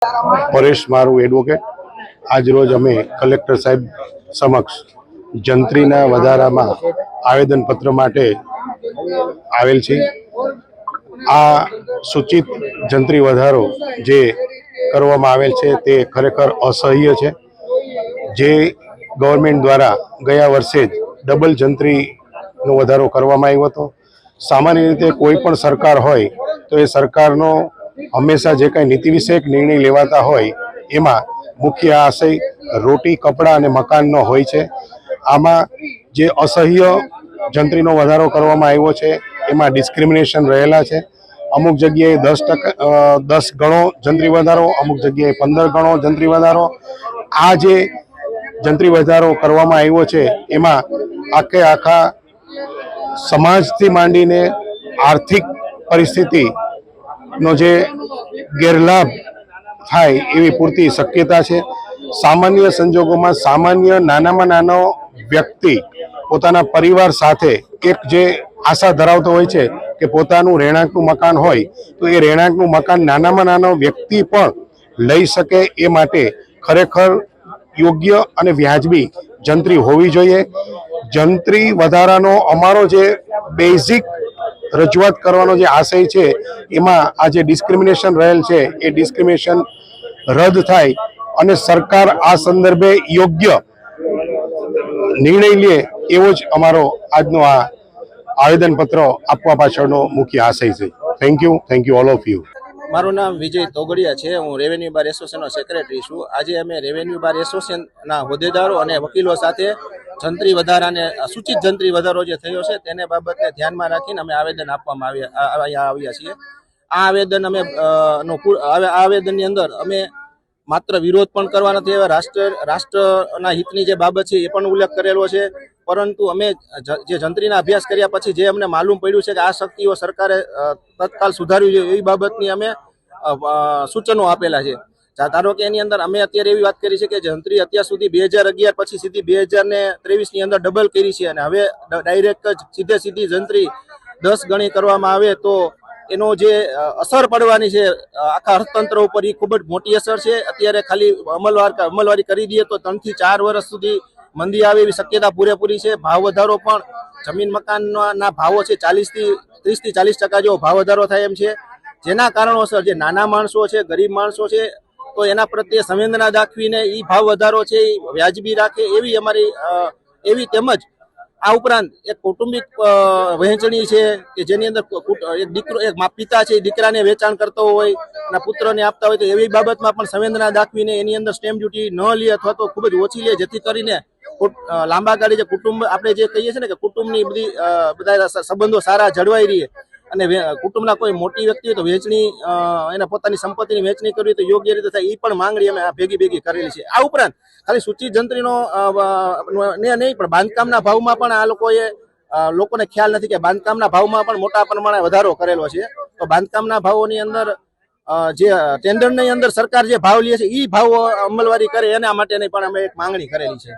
પરેશ મારું એડવોકેટ આજ રોજ અમે કલેક્ટર સાહેબ સમક્ષ જંત્રીના વધારામાં આવેદનપત્ર માટે આવેલ છે। આ સૂચિત જંત્રી વધારો જે કરવામાં આવેલ છે તે ખરેખર અસહ્ય છે। જે ગવર્મેન્ટ દ્વારા ગયા વર્ષે જ ડબલ જંત્રીનો વધારો કરવામાં આવ્યો હતો। સામાન્ય રીતે કોઈ પણ સરકાર હોય તો એ સરકારનો હંમેશા જે કાંઈ નીતિ વિષયક નિર્ણય લેવાતા હોય એમાં મુખ્ય આશય રોટી કપડાં અને મકાનનો હોય છે। આમાં જે અસહ્ય જંત્રીનો વધારો કરવામાં આવ્યો છે એમાં ડિસ્ક્રિમિનેશન રહેલા છે। અમુક જગ્યાએ 10 ગણો જંત્રી વધારો, અમુક જગ્યાએ 15 ગણો જંત્રી વધારો। આ જે જંત્રી વધારો કરવામાં આવ્યો છે એમાં આખા સમાજથી માંડીને આર્થિક પરિસ્થિતિનો જે ગેરલાભ થાય એવી પૂરતી શક્યતા છે। સામાન્ય સંજોગોમાં સામાન્ય નાનામાં નાનો વ્યક્તિ પોતાના પરિવાર સાથે એક જે આશા ધરાવતો હોય છે કે પોતાનું રહેણાંકનું મકાન હોય તો એ રહેણાંકનું મકાન નાનામાં નાનો વ્યક્તિ પણ લઈ શકે એ માટે ખરેખર યોગ્ય અને વ્યાજબી જંત્રી હોવી જોઈએ। જંત્રી વધારાનો અમારો જે બેઝિક રજૂઆત કરવાનો જે આશય છે એમાં આ જે ડિસ્ક્રિમિનેશન રહેલ છે એ ડિસ્ક્રિમિનેશન રદ થાય અને સરકાર આ સંદર્ભે યોગ્ય નિર્ણય લે એવો જ અમારો આજનો આ આવેદનપત્ર આપવા પાછળનો મુખ્ય આશય છે। Thank you all of you. મારું નામ વિજય તોગડિયા છે। હું રેવન્યુ બાર એસોસિએશનનો સેક્રેટરી છું। આજે અમે રેવન્યુ બાર એસોસિએશનના હોદ્દેદારો અને વકીલો સાથે જંત્રી વધારાને સૂચિત જંત્રી વધારો જે થયો છે તેને બાબતને ધ્યાનમાં રાખીને અમે આવેદન આપવામાં આવ્યા છીએ। આ આવેદન અમે આવેદનની અંદર અમે માત્ર વિરોધ પણ કરવા નથી આવ્યા, રાષ્ટ્રના હિતની જે બાબત છે એ પણ ઉલ્લેખ કરેલો છે। પરંતુ અમે જે જંત્રીના અભ્યાસ કર્યા પછી જે અમને માલુમ પડ્યું છે કે આ શક્તિઓ સરકારે તત્કાલ સુધારવી જોઈએ એવી બાબતની અમે સૂચનો આપેલા છે। ધારો કે એની અંદર અમે અત્યારે એવી વાત કરી છે કે જંત્રી અત્યાર સુધી 2011 પછી સીધી 2023ની અંદર ડબલ કરી છે અને હવે ડાયરેક્ટ જ સીધી જંત્રી 10 ગણી કરવામાં આવે તો એનો જે અસર પડવાની છે આખા અર્થતંત્ર ઉપર એ ખૂબ જ મોટી અસર છે। અત્યારે ખાલી અમલવારી કરી દઈએ તો 3 થી 4 વર્ષ સુધી મંદી આવે એવી શક્યતા પૂરેપૂરી છે। ભાવ વધારો પણ જમીન મકાનના ભાવો છે 30 થી 40% જેવો ભાવ વધારો થાય એમ છે। જેના કારણોસર જે નાના માણસો છે, ગરીબ માણસો છે તો એના પ્રત્યે સંવેદના દાખવીને એ ભાવ વધારો છે એ વ્યાજબી રાખે એવી અમારી તેમજ આ ઉપરાંત એક કૌટુંબિક વહેંચણી છે કે જેની અંદર એક પિતા છે દીકરાને વેચાણ કરતો હોય અને પુત્રને આપતા હોય તો એવી બાબતમાં પણ સંવેદના દાખવીને એની અંદર સ્ટેમ્પ ડ્યુટી ન લે અથવા તો ખૂબ જ ઓછી લે, જેથી કરીને લાંબા ગાળે જે કુટુંબ આપણે જે કહીએ છીએ ને કે કુટુંબની બધા સંબંધો સારા જળવાઈ રહીએ અને કુટુંબના કોઈ મોટી વ્યક્તિ હોય તો વહેંચણી એને પોતાની સંપત્તિની વહેંચણી કરવી તો યોગ્ય રીતે થાય એ પણ માંગણી અમે ભેગી કરેલી છે। આ ઉપરાંત ખાલી સૂચિત જંત્રીનો નહીં પણ બાંધકામના ભાવમાં પણ આ લોકોને ખ્યાલ નથી કે બાંધકામના ભાવમાં પણ મોટા પ્રમાણે વધારો કરેલો છે। તો બાંધકામના ભાવોની અંદર જે ટેન્ડરની અંદર સરકાર જે ભાવ લે છે એ ભાવ અમલવારી કરે એના માટેની પણ અમે એક માંગણી કરેલી છે।